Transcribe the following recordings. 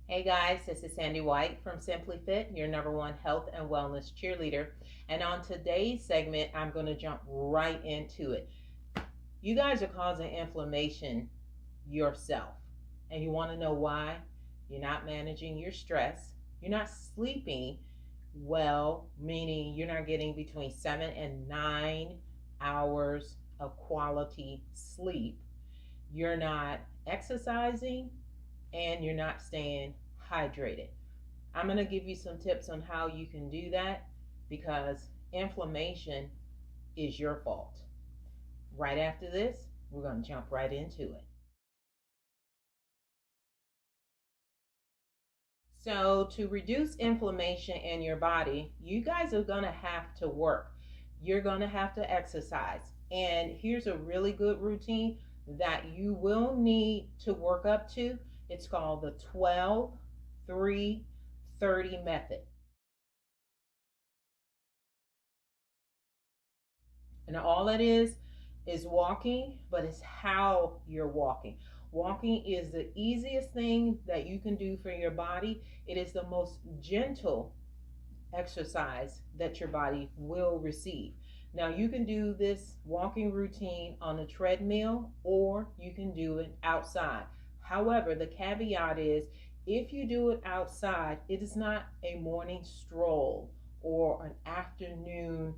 Hey guys, this is Sandy White from Simply Fit, your #1 health and wellness cheerleader. And on today's segment, I'm going to jump right into it. You guys are causing inflammation yourself. And you want to know why? You're not managing your stress. You're not sleeping well, meaning you're not getting between 7 and 9 hours of quality sleep. You're not exercising and you're not staying hydrated. I'm going to give you some tips on how you can do that because inflammation is your fault. Right after this, we're going to jump right into it. So, to reduce inflammation in your body, you guys are going to have to work. You're going to have to exercise. And here's a really good routine that you will need to work up to. It's called the 12-3-30 method. And all it is walking, but it's how you're walking. Walking is the easiest thing that you can do for your body. It is the most gentle exercise that your body will receive. Now, you can do this walking routine on a treadmill or you can do it outside. However, the caveat is if you do it outside, it is not a morning stroll or an afternoon,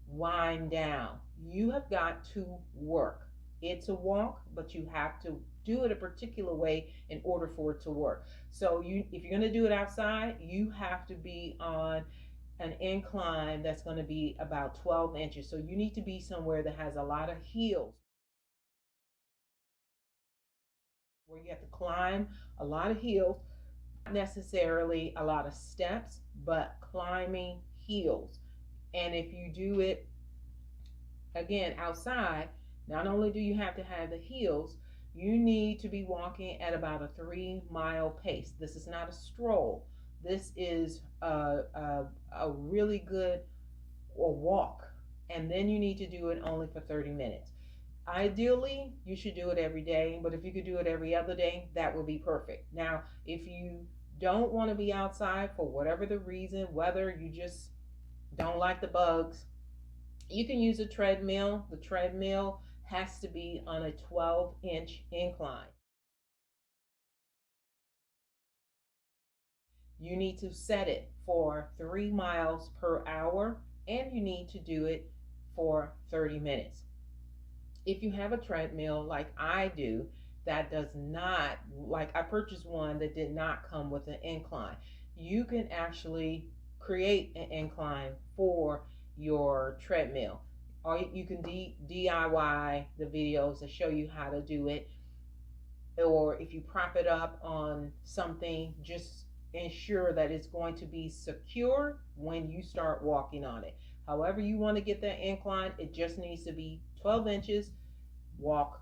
wind down. You have got to work. It's a walk, but you have to do it a particular way in order for it to work. So if you're going to do it outside, you have to be on an incline that's going to be about 12 inches. So you need to be somewhere that has a lot of hills, where you have to climb a lot of hills, not necessarily a lot of steps, but climbing hills. And if you do it again outside, not only do you have to have the heels, you need to be walking at about a 3-mile pace. This is not a stroll. This is a really good walk. And then you need to do it only for 30 minutes. Ideally, you should do it every day, but if you could do it every other day, that would be perfect. Now, if you don't want to be outside for whatever the reason, whether you just don't like the bugs, you can use a treadmill. The treadmill has to be on a 12-inch incline. You need to set it for 3 miles per hour and you need to do it for 30 minutes. If you have a treadmill like I do, that does not, like I purchased one that did not come with an incline. You can actually create an incline for your treadmill. Or you can DIY the videos that show you how to do it. Or if you prop it up on something, just ensure that it's going to be secure when you start walking on it. However you want to get that incline, it just needs to be 12 inches, walk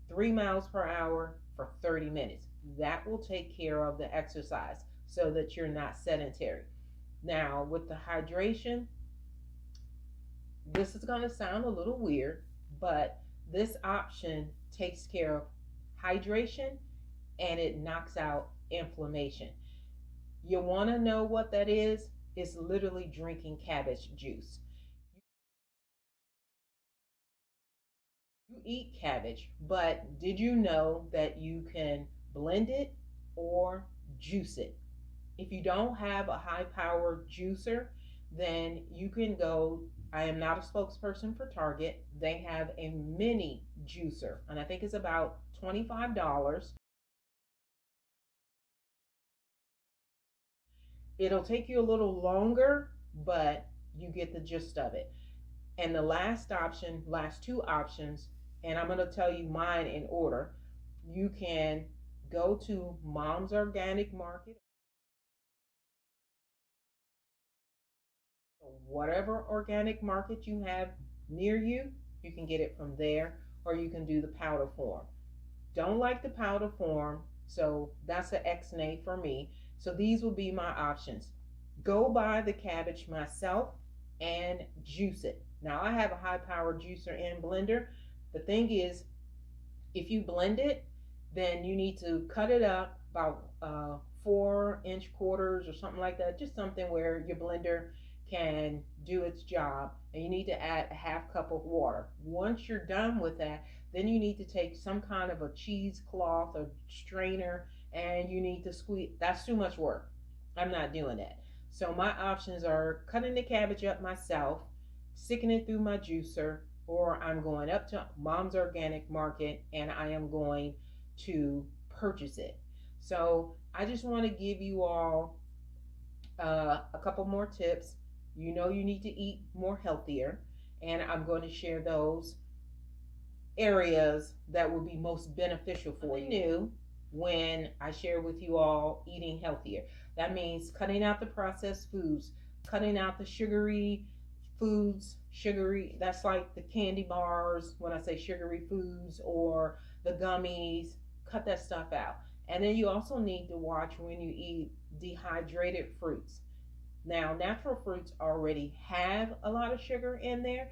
3 miles per hour for 30 minutes. That will take care of the exercise so that you're not sedentary. Now, with the hydration, this is going to sound a little weird, but this option takes care of hydration and it knocks out inflammation. You want to know what that is? It's literally drinking cabbage juice. You eat cabbage, but did you know that you can blend it or juice it? If you don't have a high power juicer, then you can go. I am not a spokesperson for Target. They have a mini juicer, and I think it's about $25. It'll take you a little longer, but you get the gist of it. And the last two options, and I'm going to tell you mine in order. You can go to Mom's Organic Market, whatever organic market you have near you, you can get it from there, or you can do the powder form. Don't like the powder form, so that's an X-nay for me. So these will be my options. Go buy the cabbage myself and juice it. Now I have a high power juicer and blender. The thing is, if you blend it, then you need to cut it up about 4-inch quarters or something like that, just something where your blender can do its job. And you need to add a half cup of water. Once you're done with that, then you need to take some kind of a cheesecloth or strainer, and you need to squeeze. That's too much work. I'm not doing that. So my options are cutting the cabbage up myself, sticking it through my juicer, or I'm going up to Mom's Organic Market and I am going to purchase it. So I just want to give you all a couple more tips. You know, you need to eat more healthier, and I'm going to share those areas that will be most beneficial for you. New when I share with you all eating healthier. That means cutting out the processed foods, cutting out the sugary foods. Sugary, that's like the candy bars when I say sugary foods, or the gummies. Cut that stuff out. And then you also need to watch when you eat dehydrated fruits. Now, natural fruits already have a lot of sugar in there,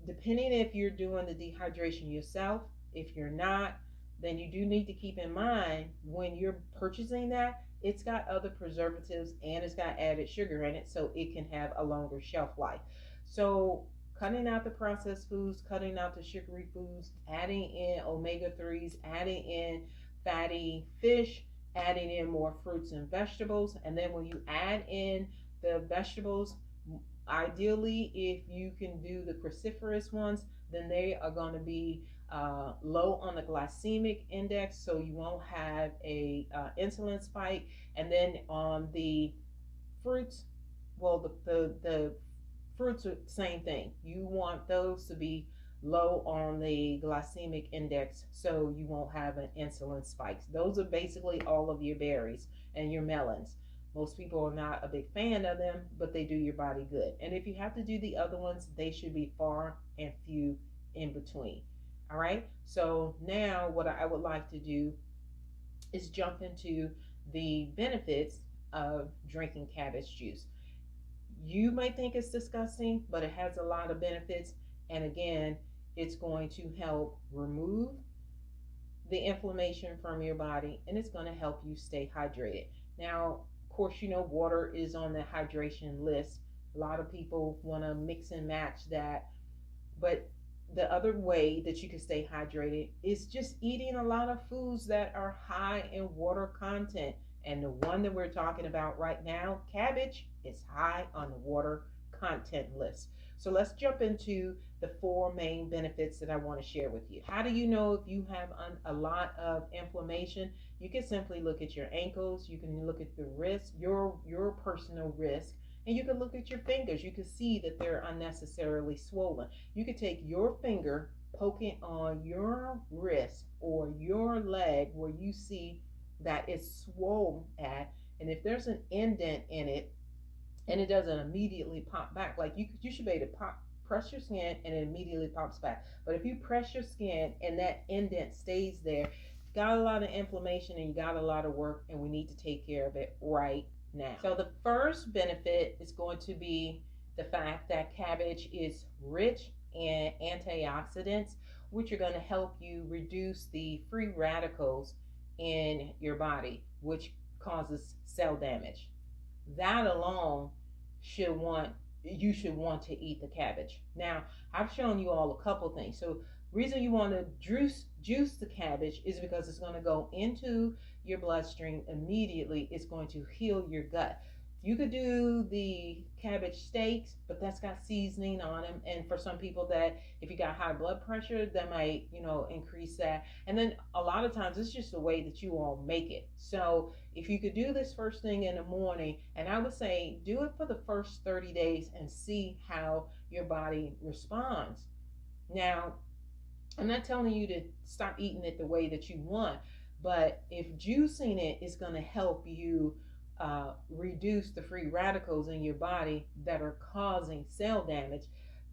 depending if you're doing the dehydration yourself. If you're not, then you do need to keep in mind when you're purchasing that it's got other preservatives and it's got added sugar in it, so it can have a longer shelf life. So cutting out the processed foods, cutting out the sugary foods, adding in omega-3s, adding in fatty fish, adding in more fruits and vegetables. And then when you add in the vegetables, ideally, if you can do the cruciferous ones, then they are going to be low on the glycemic index, so you won't have a insulin spike. And then on the fruits, well, the fruits are the same thing. You want those to be low on the glycemic index, so you won't have an insulin spike. Those are basically all of your berries and your melons. Most people are not a big fan of them, but they do your body good. And if you have to do the other ones, they should be far and few in between. All right. So now what I would like to do is jump into the benefits of drinking cabbage juice. You might think it's disgusting, but it has a lot of benefits. And again, it's going to help remove the inflammation from your body, and it's going to help you stay hydrated. Now, of course, you know, water is on the hydration list. A lot of people want to mix and match that, but the other way that you can stay hydrated is just eating a lot of foods that are high in water content. And the one that we're talking about right now, cabbage, is high on the water content list. So let's jump into the 4 main benefits that I want to share with you. How do you know if you have a lot of inflammation? You can simply look at your ankles, you can look at the wrist, your personal wrist, and you can look at your fingers. You can see that they're unnecessarily swollen. You could take your finger, poke it on your wrist or your leg where you see that it's swollen at, and if there's an indent in it and it doesn't immediately pop back, like you should be able to press your skin and it immediately pops back. But if you press your skin and that indent stays there, you've got a lot of inflammation and you got a lot of work, and we need to take care of it right now. So the first benefit is going to be the fact that cabbage is rich in antioxidants, which are going to help you reduce the free radicals in your body, which causes cell damage. That alone you should want to eat the cabbage. Now, I've shown you all a couple things. So reason you want to juice the cabbage is because it's going to go into your bloodstream immediately. It's going to heal your gut. You could do the cabbage steaks, but that's got seasoning on them. And for some people that, if you got high blood pressure, that might, increase that. And then a lot of times it's just the way that you all make it. So if you could do this first thing in the morning, and I would say do it for the first 30 days and see how your body responds. Now, I'm not telling you to stop eating it the way that you want, but if juicing it is going to help you reduce the free radicals in your body that are causing cell damage,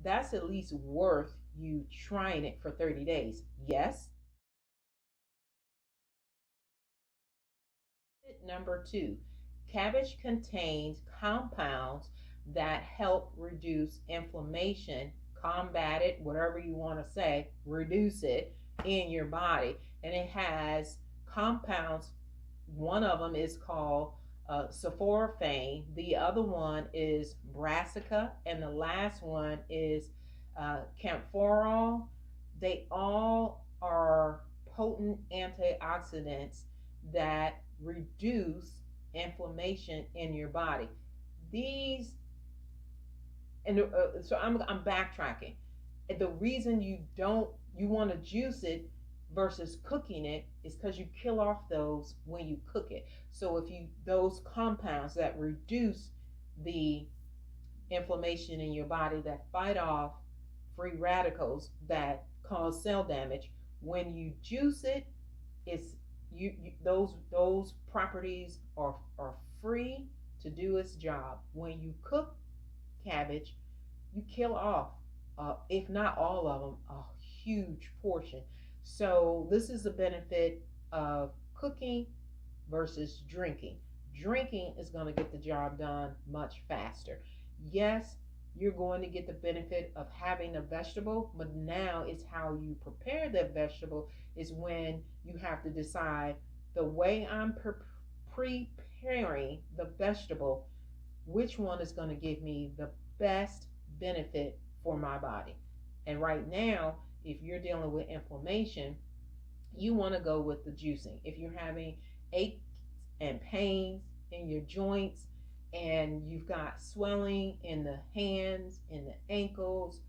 that's at least worth you trying it for 30 days. Yes. Number 2, cabbage contains compounds that help reduce inflammation, combat it, whatever you want to say, reduce it in your body. And it has compounds One of them is called sulforaphane. The other one is brassica, and the last one is camphorol. They all are potent antioxidants that reduce inflammation in your body. These, and so I'm backtracking. The reason you want to juice it versus cooking it is because you kill off those when you cook it. So if you those compounds that reduce the inflammation in your body, that fight off free radicals that cause cell damage, when you juice it, it's those properties are free to do its job. When you cook cabbage, you kill off, if not all of them, a huge portion. So this is the benefit of cooking versus drinking. Drinking is going to get the job done much faster. Yes, you're going to get the benefit of having a vegetable, but now it's how you prepare that vegetable is when you have to decide the way I'm preparing the vegetable, which one is going to give me the best benefit for my body. And right now, if you're dealing with inflammation, you want to go with the juicing. If you're having aches and pains in your joints and you've got swelling in the hands, in the ankles,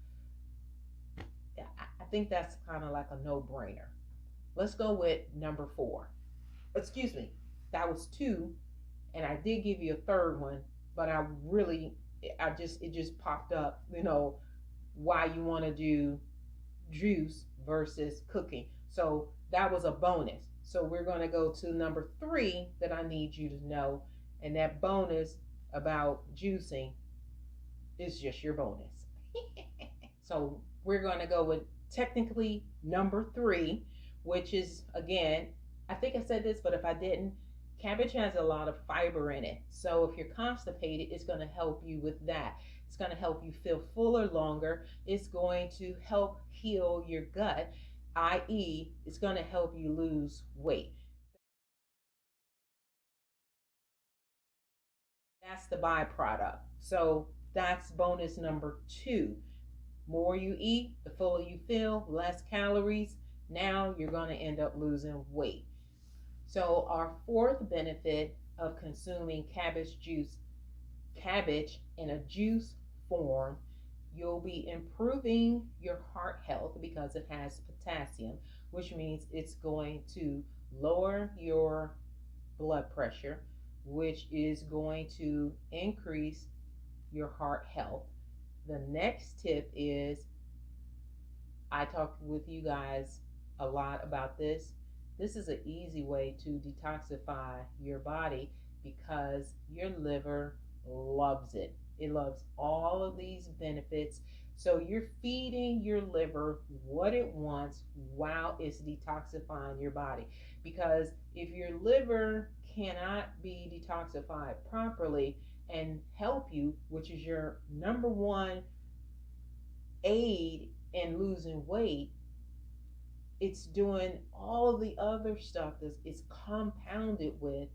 I think that's kind of like a no-brainer. Let's go with number 4. Excuse me, that was 2, and I did give you a third one, but it just popped up, why you want to do juice versus cooking. So that was a bonus. So we're going to go to number 3 that I need you to know, and that bonus about juicing is just your bonus. So we're going to go with technically number 3, which is, again, I think I said this, but if I didn't, cabbage has a lot of fiber in it. So if you're constipated, it's going to help you with that. It's going to help you feel fuller longer. It's going to help heal your gut, i.e., it's going to help you lose weight. That's the byproduct. So that's bonus number 2. More you eat, the fuller you feel, less calories. Now you're going to end up losing weight. So our 4th benefit of consuming cabbage in a juice form, you'll be improving your heart health because it has potassium, which means it's going to lower your blood pressure, which is going to increase your heart health. The next tip is, I talked with you guys a lot about this. This is an easy way to detoxify your body because your liver loves it. It loves all of these benefits. So you're feeding your liver what it wants while it's detoxifying your body. Because if your liver cannot be detoxified properly and help you, which is your number one aid in losing weight, it's doing all of the other stuff that it's compounded with,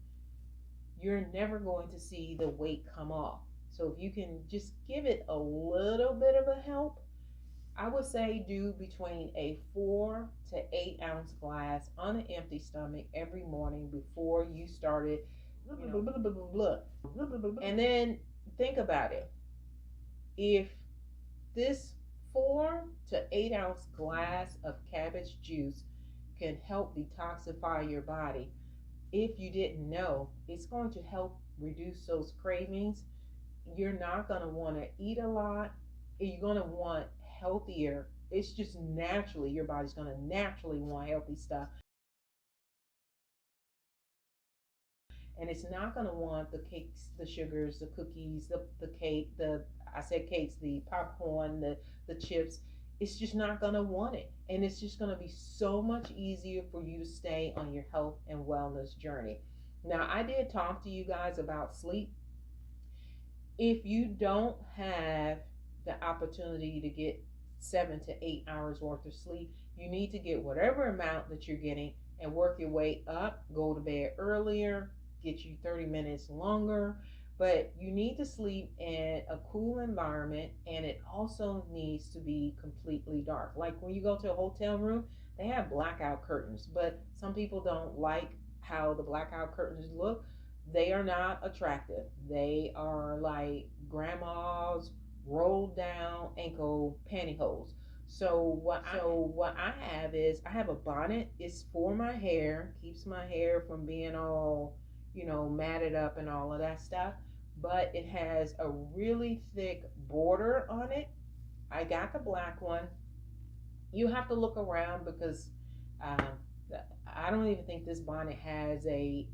you're never going to see the weight come off. So if you can just give it a little bit of a help, I would say do between a 4 to 8 ounce glass on an empty stomach every morning before you started, and then think about it. If this 4 to 8 ounce glass of cabbage juice can help detoxify your body, if you didn't know, it's going to help reduce those cravings. You're not going to want to eat a lot. You're going to want healthier. It's just naturally, your body's going to naturally want healthy stuff. And it's not going to want the cakes, the sugars, the cookies, the cake, I said cakes, the popcorn, the chips. It's just not going to want it. And it's just going to be so much easier for you to stay on your health and wellness journey. Now, I did talk to you guys about sleep. If you don't have the opportunity to get 7 to 8 hours worth of sleep, you need to get whatever amount that you're getting and work your way up. Go to bed earlier, get you 30 minutes longer. But you need to sleep in a cool environment, and it also needs to be completely dark. Like when you go to a hotel room, they have blackout curtains, but some people don't like how the blackout curtains look. They are not attractive. They are like grandma's rolled down ankle pantyhose. So what I have is I have a bonnet. It's for my hair, keeps my hair from being all, matted up and all of that stuff. But it has a really thick border on it. I got the black one. You have to look around because um, I don't even think this bonnet has a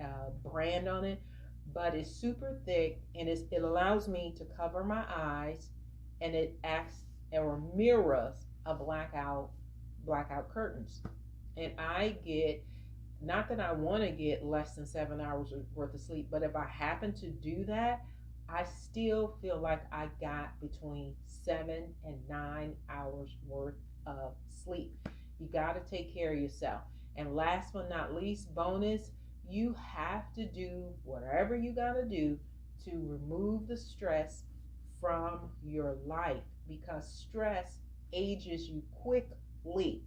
brand on it, but it's super thick and it allows me to cover my eyes, and it acts or mirrors a blackout curtains. And I get, not that I want to get less than 7 hours worth of sleep, but if I happen to do that, I still feel like I got between 7 and 9 hours worth of sleep. You got to take care of yourself. And last but not least, bonus, you have to do whatever you got to do to remove the stress from your life, because stress ages you quickly.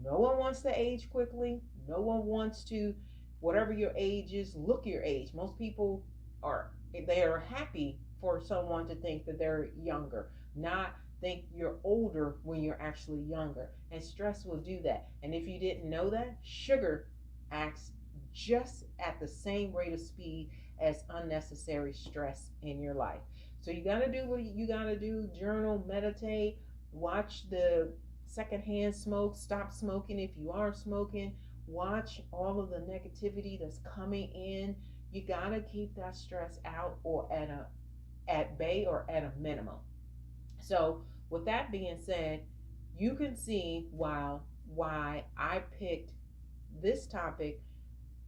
No one wants to age quickly. No one wants to, whatever your age is, look your age. Most people are, they are happy for someone to think that they're younger, not think you're older when you're actually younger. And stress will do that. And if you didn't know that, sugar acts just at the same rate of speed as unnecessary stress in your life. So you got to do what you got to do: journal, meditate, watch the secondhand smoke, stop smoking if you are smoking, watch all of the negativity that's coming in. You got to keep that stress out, or at bay, or at a minimum. So with that being said, you can see why I picked this topic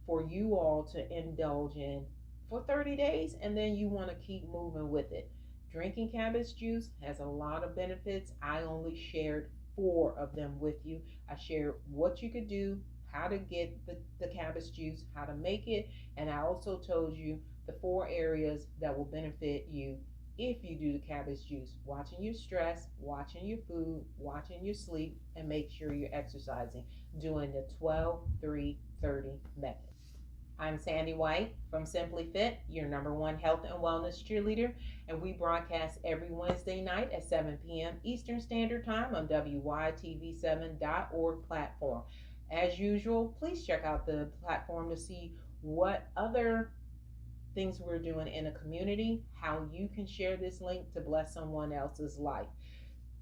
for you all to indulge in for 30 days, and then you want to keep moving with it. Drinking cabbage juice has a lot of benefits. I only shared 4 of them with you. I shared what you could do, how to get the cabbage juice, how to make it, and I also told you the 4 areas that will benefit you if you do the cabbage juice: watching your stress, watching your food, watching your sleep, and make sure you're exercising, doing the 12-3-30 method. I'm Sandy White from Simply Fit, your #1 health and wellness cheerleader, and we broadcast every Wednesday night at 7 p.m. Eastern Standard Time on WYTV7.org platform. As usual, please check out the platform to see what other things we're doing in the community, how you can share this link to bless someone else's life.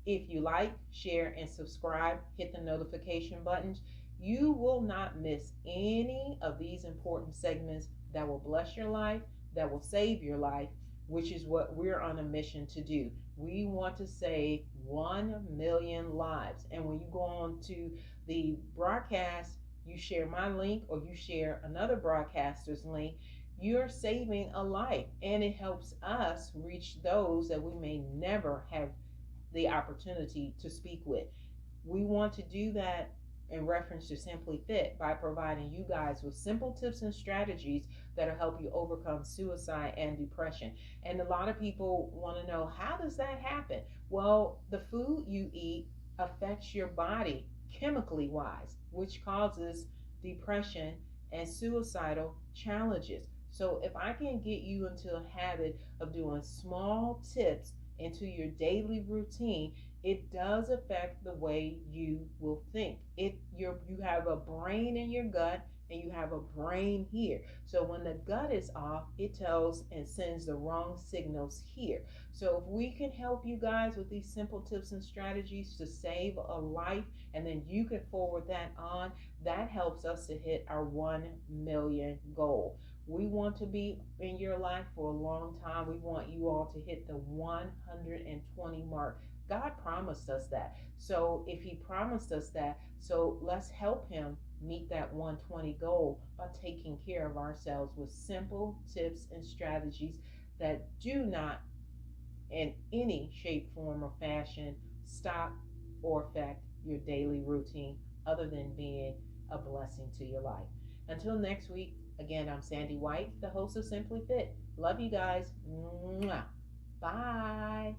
If you like, share, and subscribe, hit the notification buttons. You will not miss any of these important segments that will bless your life, that will save your life, which is what we're on a mission to do. We want to save 1 million lives. And when you go on to the broadcast, you share my link or you share another broadcaster's link, you're saving a life, and it helps us reach those that we may never have the opportunity to speak with. We want to do that in reference to Simply Fit by providing you guys with simple tips and strategies that'll help you overcome suicide and depression. And a lot of people want to know, how does that happen? Well, the food you eat affects your body chemically wise, which causes depression and suicidal challenges. So if I can get you into a habit of doing small tips into your daily routine, it does affect the way you will think. You have a brain in your gut and you have a brain here. So when the gut is off, it tells and sends the wrong signals here. So if we can help you guys with these simple tips and strategies to save a life, and then you can forward that on, that helps us to hit our 1 million goal. We want to be in your life for a long time. We want you all to hit the 120 mark. God promised us that. So if he promised us that, so let's help him meet that 120 goal by taking care of ourselves with simple tips and strategies that do not in any shape, form, or fashion stop or affect your daily routine, other than being a blessing to your life. Until next week, again, I'm Sandy White, the host of Simply Fit. Love you guys. Mwah. Bye.